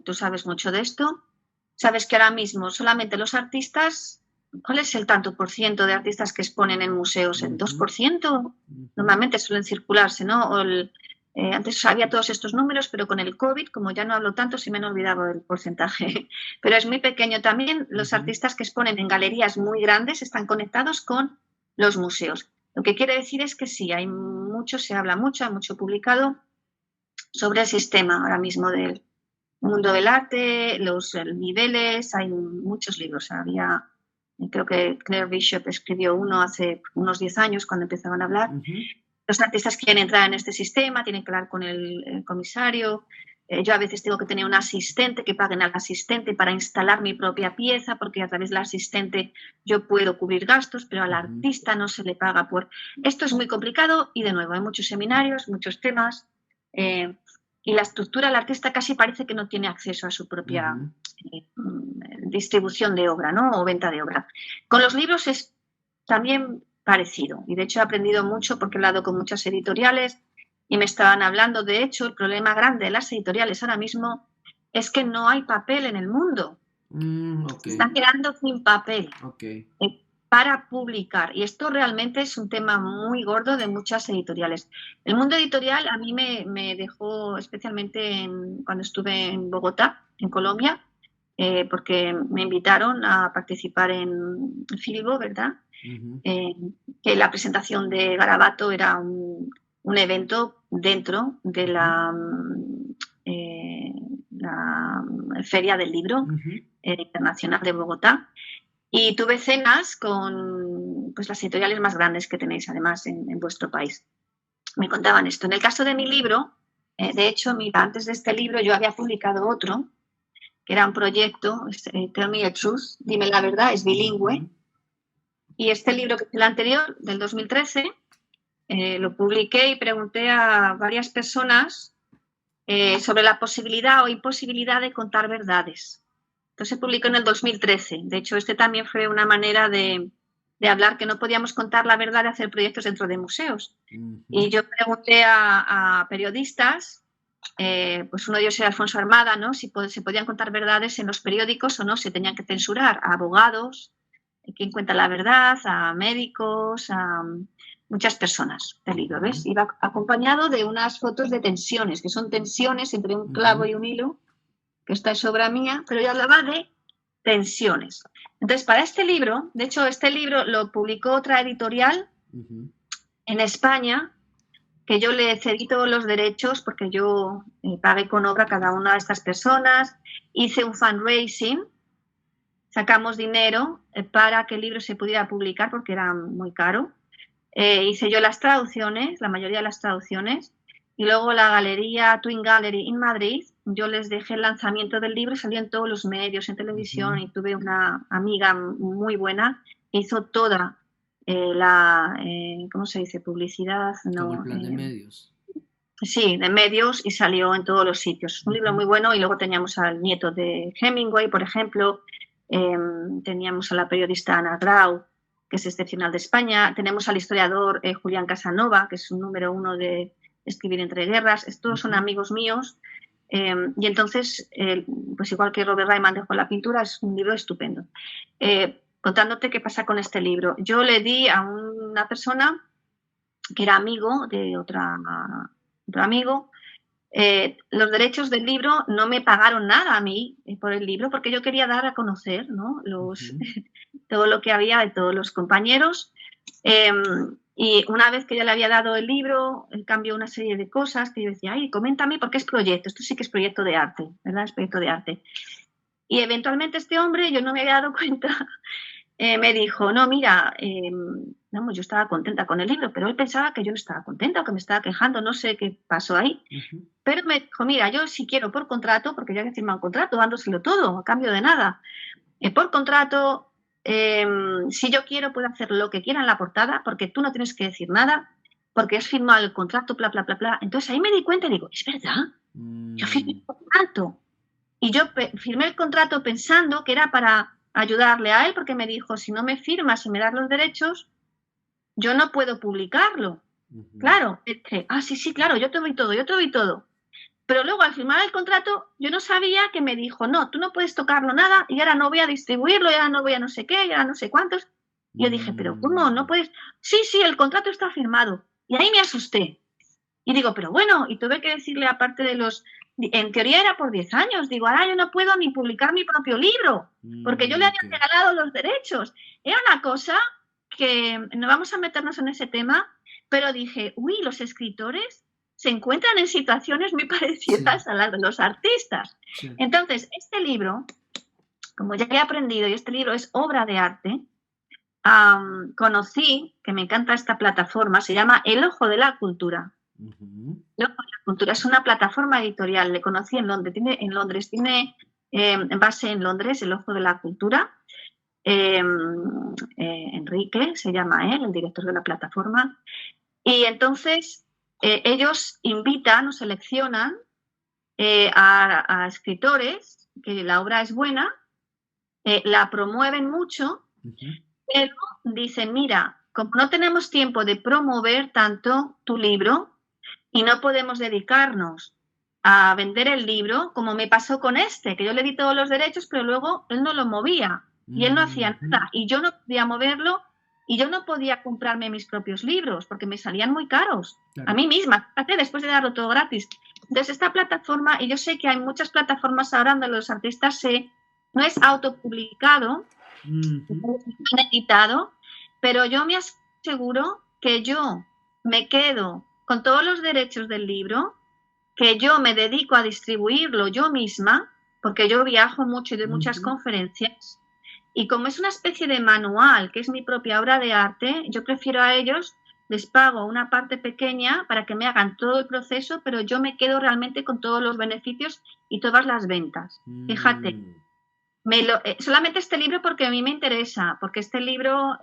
tú sabes mucho de esto, sabes que ahora mismo solamente los artistas, ¿cuál es el tanto por ciento de artistas que exponen en museos? ¿El ujú, 2%? ujú, Normalmente suelen circularse, ¿no? Antes había todos estos números, pero con el COVID, como ya no hablo tanto, sí me he olvidado del porcentaje. Pero es muy pequeño también. Los ujú. artistas que exponen en galerías muy grandes están conectados con los museos. Lo que quiere decir es que sí, hay mucho, se habla mucho, hay mucho publicado sobre el sistema ahora mismo del mundo del arte, los niveles, hay muchos libros. Creo que Claire Bishop escribió uno hace unos 10 años cuando empezaban a hablar. Ujú, Los artistas quieren entrar en este sistema, tienen que hablar con el comisario. Yo a veces tengo que tener un asistente, que paguen al asistente para instalar mi propia pieza, porque a través del asistente yo puedo cubrir gastos, pero al ujú, artista no se le paga por... Esto es muy complicado y de nuevo hay muchos seminarios, muchos temas eh, y la estructura del artista casi parece que no tiene acceso a su propia ujú, distribución de obra, ¿no? O venta de obra. Con los libros es también parecido y de hecho he aprendido mucho porque he hablado con muchas editoriales y me estaban hablando, de hecho, el problema grande de las editoriales ahora mismo es que no hay papel en el mundo. ok, Se están quedando sin papel ok. para publicar. Y esto realmente es un tema muy gordo de muchas editoriales. El mundo editorial a mí me dejó especialmente cuando estuve en Bogotá, en Colombia, porque me invitaron a participar en Filbo, ¿verdad? Ujú, Eh, que la presentación de Garabato era un evento dentro de ujú, la Feria del Libro ujú, Internacional de Bogotá. Y tuve cenas con pues, las editoriales más grandes que tenéis además en vuestro país. Me contaban esto. En el caso de mi libro, de hecho, mira, antes de este libro yo había publicado otro, que era un proyecto, Tell Me the Truth, Dime la Verdad, es bilingüe. ujú, Y este libro, que es el anterior, del 2013, lo publiqué y pregunté a varias personas sobre la posibilidad o imposibilidad de contar verdades. Entonces se publicó en el 2013. De hecho, este también fue una manera de hablar que no podíamos contar la verdad de hacer proyectos dentro de museos. ujú, Y yo pregunté a periodistas, pues uno de ellos era Alfonso Armada, ¿no? Si se podían contar verdades en los periódicos o no, se tenían que censurar. A abogados, quien cuenta la verdad, a médicos, a muchas personas del libro, ujú, ¿ves? Iba acompañado de unas fotos de tensiones, que son tensiones entre un clavo ujú, y un hilo, que esta es obra mía, pero yo hablaba de tensiones. Entonces, para este libro, de hecho, este libro lo publicó otra editorial ujú, en España, que yo le cedí todos los derechos porque yo pagué con obra a cada una de estas personas, hice un fundraising, sacamos dinero para que el libro se pudiera publicar porque era muy caro. Hice yo las traducciones, la mayoría de las traducciones, y luego la galería Twin Gallery en Madrid, yo les dejé el lanzamiento del libro y salió en todos los medios, en televisión, ujú. y tuve una amiga muy buena que hizo toda ¿cómo se dice? Publicidad, Como el no, plan de medios. sí, de medios y salió en todos los sitios. Un libro Ujú, muy bueno y luego teníamos al nieto de Hemingway, por ejemplo, teníamos a la periodista Ana Grau, que es excepcional de España, tenemos al historiador Julián Casanova, que es un número uno de escribir entre guerras, todos son ujú, amigos míos. Y entonces, pues igual que Robert Ryman dejó la pintura, es un libro estupendo. Contándote qué pasa con este libro. Yo le di a una persona que era amigo de otro amigo, los derechos del libro no me pagaron nada a mí por el libro porque yo quería dar a conocer, ¿no? ujú, Todo lo que había de todos los compañeros. Y una vez que yo le había dado el libro, él cambió una serie de cosas que yo decía, ay, coméntame porque es proyecto, esto sí que es proyecto de arte, ¿verdad? Es proyecto de arte. Y eventualmente este hombre, yo no me había dado cuenta, me dijo, no, mira, vamos, yo estaba contenta con el libro, pero él pensaba que yo no estaba contenta o que me estaba quejando, no sé qué pasó ahí. Pero me dijo, mira, yo si quiero por contrato, porque ya había firmado un contrato, dándoselo todo, a cambio de nada, por contrato, si yo quiero, puedo hacer lo que quiera en la portada, porque tú no tienes que decir nada, porque has firmado el contrato, bla, bla, bla, bla. Entonces ahí me di cuenta y digo, es verdad, yo firmé el contrato. Y yo firmé el contrato pensando que era para ayudarle a él, porque me dijo, si no me firmas y me das los derechos, yo no puedo publicarlo. Claro, dije, sí, sí, claro, yo te doy todo, yo te doy todo. Pero luego al firmar el contrato yo no sabía que me dijo, no, tú no puedes tocarlo nada y ahora no voy a distribuirlo, y ahora no voy a no sé qué, y ahora no sé cuántos. Y yo dije, pero ¿cómo? No puedes. Sí, sí, el contrato está firmado. Y ahí me asusté. Y digo, pero bueno, y tuve que decirle aparte de los, en teoría era por 10 años, digo, ahora yo no puedo ni publicar mi propio libro, porque yo le había regalado los derechos. Era una cosa que no vamos a meternos en ese tema, pero dije, uy, los escritores se encuentran en situaciones muy parecidas a las de los artistas. Entonces, este libro, como ya he aprendido, y este libro es obra de arte, conocí, que me encanta esta plataforma, se llama El Ojo de la Cultura. El Ojo de la Cultura es una plataforma editorial, le conocí en Londres, tiene base en Londres, El Ojo de la Cultura. Enrique se llama él, el director de la plataforma. Y entonces ellos invitan o seleccionan a escritores, que la obra es buena, la promueven mucho, pero dicen, mira, como no tenemos tiempo de promover tanto tu libro y no podemos dedicarnos a vender el libro, como me pasó con este, que yo le di todos los derechos, pero luego él no lo movía y él no hacía nada y yo no podía moverlo y yo no podía comprarme mis propios libros porque me salían muy caros a mí misma, después de darlo todo gratis. Entonces esta plataforma, y yo sé que hay muchas plataformas ahora donde los artistas no es autopublicado, han editado, pero yo me aseguro que yo me quedo con todos los derechos del libro, que yo me dedico a distribuirlo yo misma, porque yo viajo mucho y doy muchas conferencias, y como es una especie de manual, que es mi propia obra de arte, yo prefiero a ellos, les pago una parte pequeña para que me hagan todo el proceso, pero yo me quedo realmente con todos los beneficios y todas las ventas. Fíjate. Solamente este libro porque a mí me interesa, porque este libro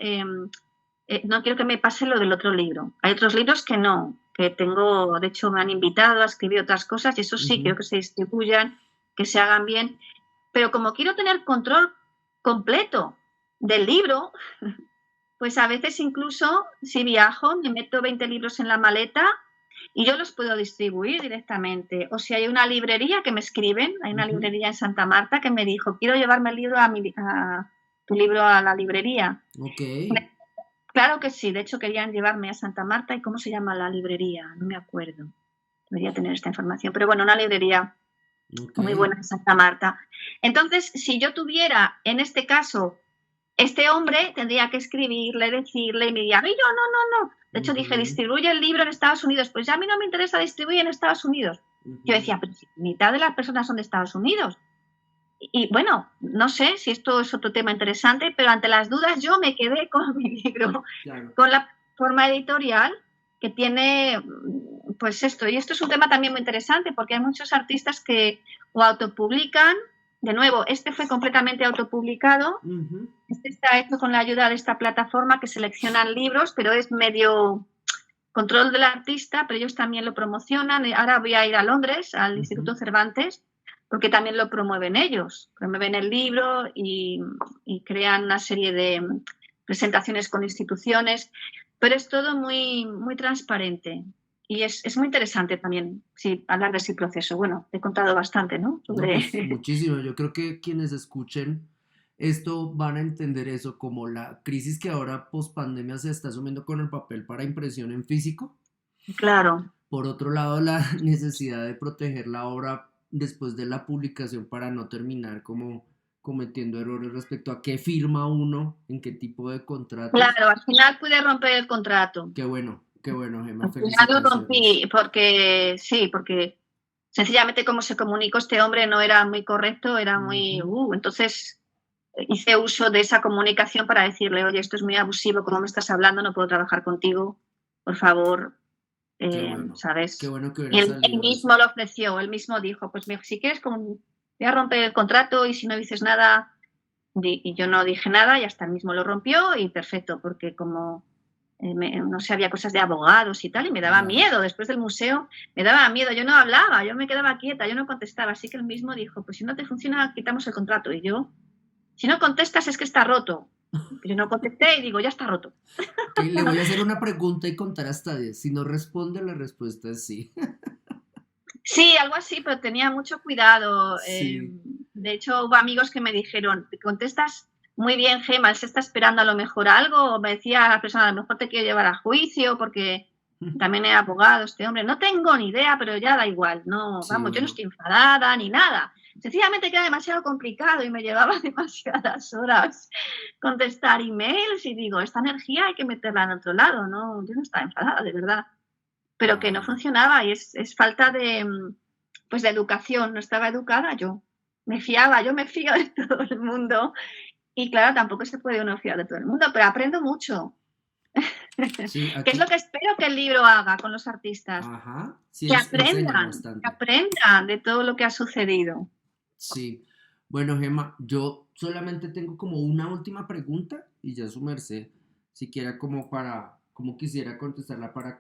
no quiero que me pase lo del otro libro. Hay otros libros que no, que tengo, de hecho me han invitado a escribir otras cosas y eso sí, quiero que se distribuyan, que se hagan bien, pero como quiero tener control completo del libro, pues a veces incluso si viajo me meto 20 libros en la maleta y yo los puedo distribuir directamente. O si hay una librería que me escriben, hay una librería en Santa Marta que me dijo, quiero llevarme el libro tu libro a la librería. Claro que sí, de hecho querían llevarme a Santa Marta. ¿Y cómo se llama la librería? No me acuerdo. Debería tener esta información, pero bueno, una librería muy buena en Santa Marta. Entonces, si yo tuviera, en este caso, este hombre, tendría que escribirle, decirle, y me diría, no, no. De hecho, dije, distribuye el libro en Estados Unidos. Pues ya a mí no me interesa distribuir en Estados Unidos. Yo decía, pero si mitad de las personas son de Estados Unidos. Y bueno, no sé si esto es otro tema interesante, pero ante las dudas yo me quedé con mi libro, con la forma editorial que tiene, pues esto. Y esto es un tema también muy interesante porque hay muchos artistas que o autopublican. De nuevo, este fue completamente autopublicado. Este está hecho con la ayuda de esta plataforma que seleccionan libros, pero es medio control del artista, pero ellos también lo promocionan. Ahora voy a ir a Londres, al Instituto Cervantes, porque también lo promueven ellos. Promueven el libro y crean una serie de presentaciones con instituciones, pero es todo muy, muy transparente. Y es muy interesante también hablar de ese proceso. Bueno, he contado bastante, ¿no? Pues, muchísimo. Yo creo que quienes escuchen esto van a entender eso como la crisis que ahora post pandemia se está asumiendo con el papel para impresión en físico. Claro. Por otro lado, la necesidad de proteger la obra después de la publicación para no terminar como cometiendo errores respecto a qué firma uno, en qué tipo de contratos. Claro, al final pude romper el contrato. Qué bueno, Gemma, Al final lo felicitaciones. rompí porque sí, porque sencillamente como se comunicó este hombre no era muy correcto, era muy... Ujú, entonces hice uso de esa comunicación para decirle, oye, esto es muy abusivo, como me estás hablando, no puedo trabajar contigo, por favor, qué ¿sabes? bueno que Y hubiera él salido mismo eso. lo ofreció, él mismo dijo, pues si quieres, voy a romper el contrato y si no dices nada, y yo no dije nada y hasta él mismo lo rompió y perfecto, porque como no sé, había cosas de abogados y tal, y me daba Ya. miedo. Después del museo me daba miedo. Yo no hablaba, yo me quedaba quieta, yo no contestaba. Así que él mismo dijo, pues si no te funciona, quitamos el contrato. Y yo, si no contestas es que está roto. Yo no contesté y digo, ya está roto. Ok, le voy a hacer una pregunta y contar hasta 10. Si no responde, la respuesta es sí. Sí, algo así, pero tenía mucho cuidado. Sí. De hecho, hubo amigos que me dijeron, contestas muy bien, Gemma, él se está esperando a lo mejor algo. O me decía la persona, a lo mejor te quiero llevar a juicio porque también es abogado este hombre. No tengo ni idea, pero ya da igual. No, Sí, vamos, yo no bueno. estoy enfadada ni nada. Sencillamente que era demasiado complicado y me llevaba demasiadas horas contestar emails y digo, esta energía hay que meterla en otro lado, ¿no? Yo no estaba enfadada, de verdad, pero que no Ah, funcionaba y es falta de, pues de educación, no estaba educada yo. Me fiaba, yo me fío de todo el mundo y claro, tampoco se puede uno fiar de todo el mundo, pero aprendo mucho. sí, ¿Qué es lo aquí. que espero que el libro haga con los artistas? Ajá. Sí, enseña Que bastante. aprendan de todo lo que ha sucedido. Sí. Bueno, Gemma, yo solamente tengo como una última pregunta y ya su merced, siquiera como quisiera contestarla para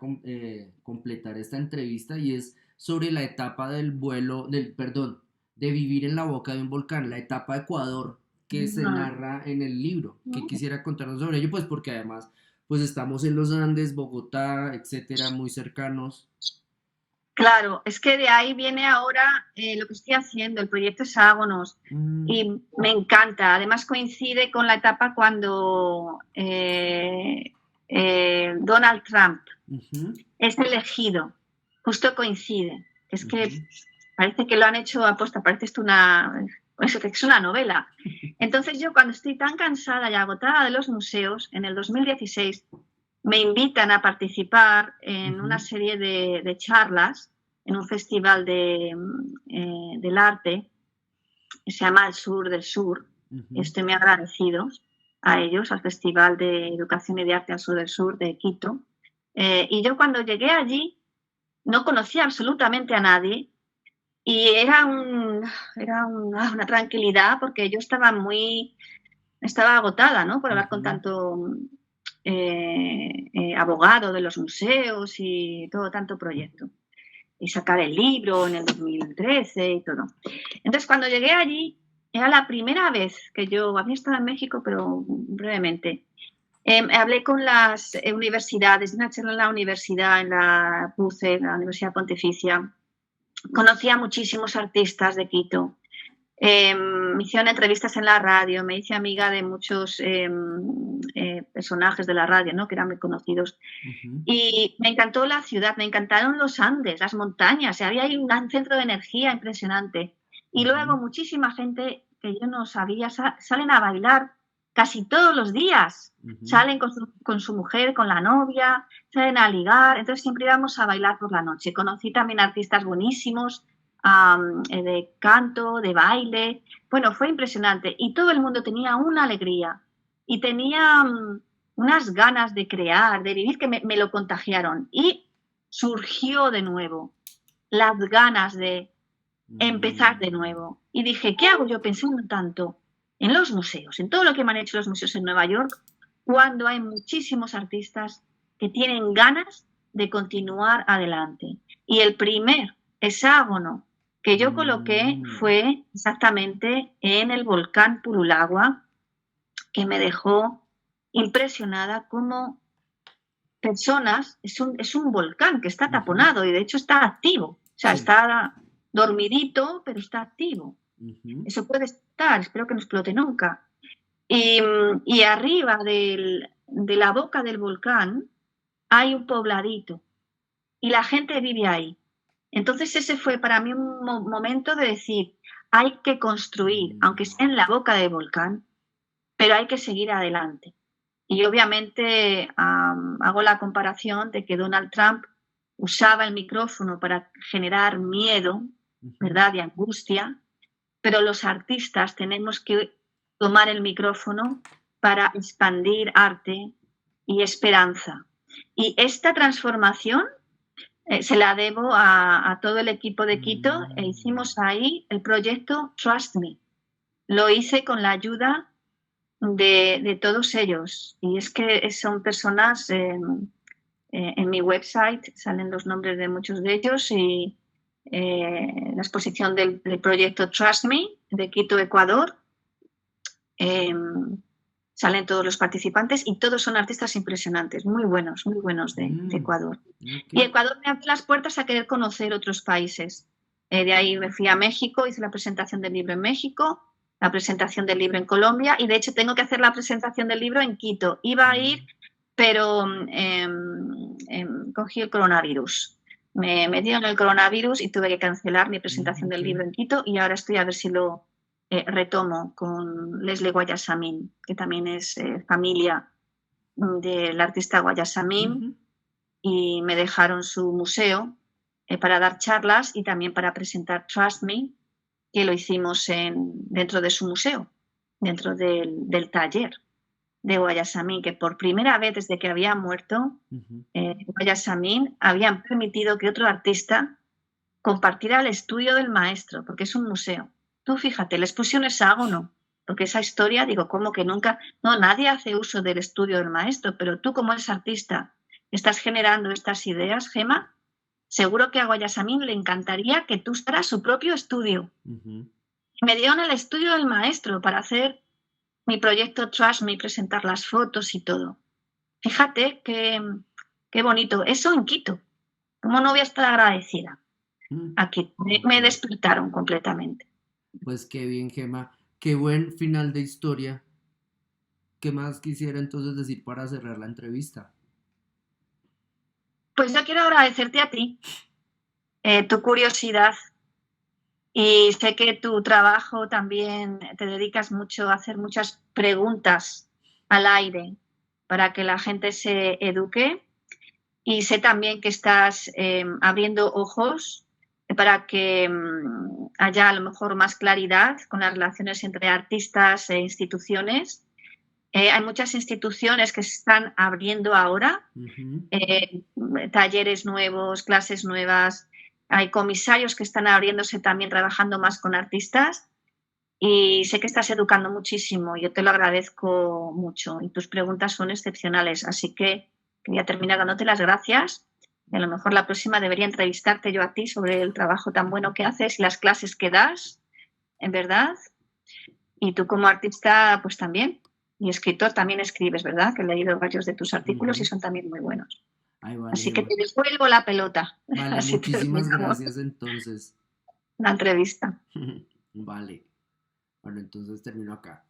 completar esta entrevista y es sobre la etapa del vuelo, perdón, de vivir en la boca de un volcán, la etapa de Ecuador que se narra en el libro. ¿Qué quisiera contarnos sobre ello? Pues porque además, pues estamos en los Andes, Bogotá, etcétera, muy cercanos. Claro, es que de ahí viene ahora lo que estoy haciendo, el proyecto Hexágonos, Mm, y me encanta. Además coincide con la etapa cuando Donald Trump ujú, es elegido, justo coincide. Es que ujú, parece que lo han hecho aposta, parece esto que es una novela. Entonces yo cuando estoy tan cansada y agotada de los museos, en el 2016 me invitan a participar en una ujú, serie de charlas en un festival del arte que se llama El Sur del Sur. ujú. Estoy muy agradecido a ellos, al Festival de Educación y de Arte al Sur del Sur de Quito. Y yo cuando llegué allí no conocía absolutamente a nadie y una tranquilidad porque yo estaba agotada, ¿no? Por hablar con Ujú. tanto abogado de los museos y todo tanto proyecto. Y sacar el libro en el 2013 y todo. Entonces, cuando llegué allí, era la primera vez que yo había estado en México, pero brevemente. Hablé con las universidades, una charla en la universidad, en la PUCE, la Universidad Pontificia. Conocí a muchísimos artistas de Quito. Me hicieron entrevistas en la radio, me hice amiga de muchos personajes de la radio, ¿no? Que eran muy conocidos. Ujú, Y me encantó la ciudad, me encantaron los Andes, las montañas, había ahí un centro de energía impresionante. Y luego ujú, muchísima gente que yo no sabía salen a bailar casi todos los días. ujú. Salen con su mujer, con la novia, salen a ligar, entonces siempre íbamos a bailar por la noche. Conocí también artistas buenísimos de canto, de baile. Bueno, fue impresionante y todo el mundo tenía una alegría y tenía unas ganas de crear, de vivir, que me lo contagiaron. Y surgió de nuevo las ganas de empezar de Mm, nuevo. Y dije, ¿qué hago yo pensando tanto en los museos, en todo lo que me han hecho los museos en Nueva York, cuando hay muchísimos artistas que tienen ganas de continuar adelante? Y el primer hexágono que yo coloqué mm, fue exactamente en el volcán Purulagua, que me dejó impresionada como personas, es un volcán que está ujú. taponado y de hecho está activo, o sea, Sí. está dormidito, pero está activo. Ujú, Eso puede estar, espero que no explote nunca. Y arriba de la boca del volcán hay un pobladito y la gente vive ahí. Entonces ese fue para mí un momento de decir, hay que construir, aunque sea en la boca del volcán, pero hay que seguir adelante. Y obviamente hago la comparación de que Donald Trump usaba el micrófono para generar miedo, ¿verdad? Y angustia, pero los artistas tenemos que tomar el micrófono para expandir arte y esperanza. Y esta transformación se la debo a todo el equipo de Quito e hicimos ahí el proyecto Trust Me. Lo hice con la ayuda de todos ellos. Y es que son personas, en mi website salen los nombres de muchos de ellos y la exposición del proyecto Trust Me de Quito, Ecuador. Salen todos los participantes y todos son artistas impresionantes, muy buenos de Ecuador. Okay. Y Ecuador me abrió las puertas a querer conocer otros países. De ahí me fui a México, hice la presentación del libro en México, la presentación del libro en Colombia y de hecho tengo que hacer la presentación del libro en Quito. Iba a ir, pero cogí el coronavirus. Me dio el coronavirus y tuve que cancelar mi presentación del libro en Quito y ahora estoy a ver si lo retomo con Leslie Guayasamín, que también es familia del artista Guayasamín, y me dejaron su museo para dar charlas y también para presentar Trust Me, que lo hicimos dentro de su museo, dentro del taller de Guayasamín, que por primera vez desde que había muerto Guayasamín habían permitido que otro artista compartiera el estudio del maestro, porque es un museo. Tú fíjate, la exposición es hexágono, porque esa historia, digo, ¿cómo que nunca? No, nadie hace uso del estudio del maestro, pero tú como eres artista, estás generando estas ideas, Gemma, seguro que a Guayasamín le encantaría que tú usaras su propio estudio. Me dieron el estudio del maestro para hacer mi proyecto Trust Me, presentar las fotos y todo. Fíjate qué bonito. Eso en Quito. ¿Cómo no voy a estar agradecida? Aquí me despertaron completamente. Pues qué bien, Gemma. Qué buen final de historia. ¿Qué más quisiera entonces decir para cerrar la entrevista? Pues yo quiero agradecerte a ti, tu curiosidad, y sé que tu trabajo también te dedicas mucho a hacer muchas preguntas al aire para que la gente se eduque, y sé también que estás abriendo ojos para que haya a lo mejor más claridad con las relaciones entre artistas e instituciones. Hay muchas instituciones que se están abriendo ahora, talleres nuevos, clases nuevas. Hay comisarios que están abriéndose también, trabajando más con artistas. Y sé que estás educando muchísimo. Yo te lo agradezco mucho y tus preguntas son excepcionales. Así que quería terminar dándote las gracias. A lo mejor la próxima debería entrevistarte yo a ti sobre el trabajo tan bueno que haces y las clases que das, en verdad. Y tú como artista, pues también. Y escritor también escribes, ¿verdad? Que he leído varios de tus artículos y son también muy buenos. Ay, vale, así que te devuelvo la pelota. Vale, así muchísimas gracias entonces. La entrevista. Vale. Bueno, entonces termino acá.